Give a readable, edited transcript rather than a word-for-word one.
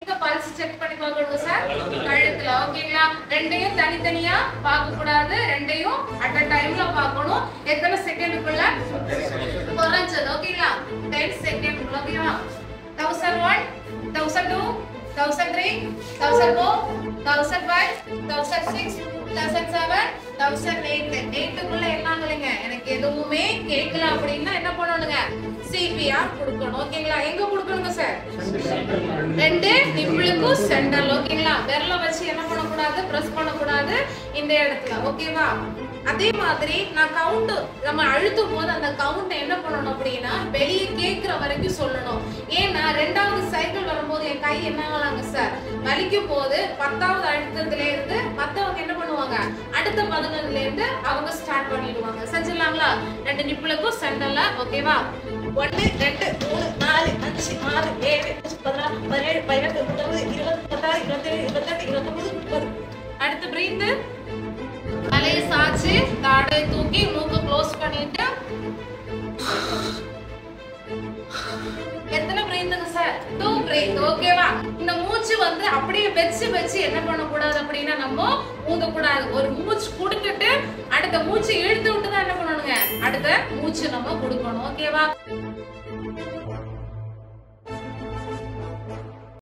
pulse check பண்ணி பார்க்கணும் sir கழுத்துல ஓகேங்களா ரெண்டையும் தனித்தனியா பார்க்க கூடாது ரெண்டையும் அட் a டைம்ல பார்க்கணும் எத்தனை செகண்டுக்குள்ள குறைஞ்சது ஓகேங்களா 10 செகண்ட் ஓகேவா 1001 1002 1003 1004 1005 1006 1007 1008 குள்ள என்னங்கலங்க எனக்கு எதுவுமே கேட்கல அப்படினா என்ன பண்ணணுங்க சிபிஆர் கொடுக்கணும் ஓகேங்களா எங்க கொடுக்கணுங்க சார் ரெண்டு நிமிஷத்துக்கு சென்டர்ல ஓகேங்களா விரல வச்சு என்ன பண்ண கூடாது பிரஸ் பண்ண கூடாது இந்த இடத்துல ஓகேவா அதே மாதிரி நான் கவுண்ட் நம்ம அழுத்தும் போது அந்த கவுண்ட் என்ன பண்ணணும் அப்படினா வெளிய கேக்குற வரைக்கும் சொல்லணும் ஏன்னா இரண்டாவது சைக்கிள் வரும்போது என் கை என்ன ஆகலாங்க சார் வலிக்கும் போது 10வது அழுத்தத்துல இருந்து மத்தவங்க என்ன பண்ணுவாங்க அடுத்த 11ல இருந்து அவங்க ஸ்டார்ட் பண்ணிடுவாங்க செஞ்சிடலாங்களா ரெண்டு நிமிஷத்துக்கு சென்டர்ல ஓகேவா 1 2 3 4 5 6 7 8 17 18 19 20 21 22 23 24 அடுத்து பிரீத் தலையை சாய்ச்சி தாடையை தூக்கி மூக்கு க்ளோஸ் பண்ணிட்டு எத்தனை பிரீத்துங்க சார் 2 பிரீத் ஓகேவா இந்த மூச்சு வந்து அப்படியே வெச்சு என்ன பண்ண கூடாது அப்படினா நம்ம ஊத கூடாது ஒரு மூச்சு கொடுத்துட்டு அடுத்த மூச்சு இழுத்து விட்டு தான் என்ன பண்ணணுங்க அடுத்த மூச்சு நம்ம கொடுக்கணும் ஓகேவா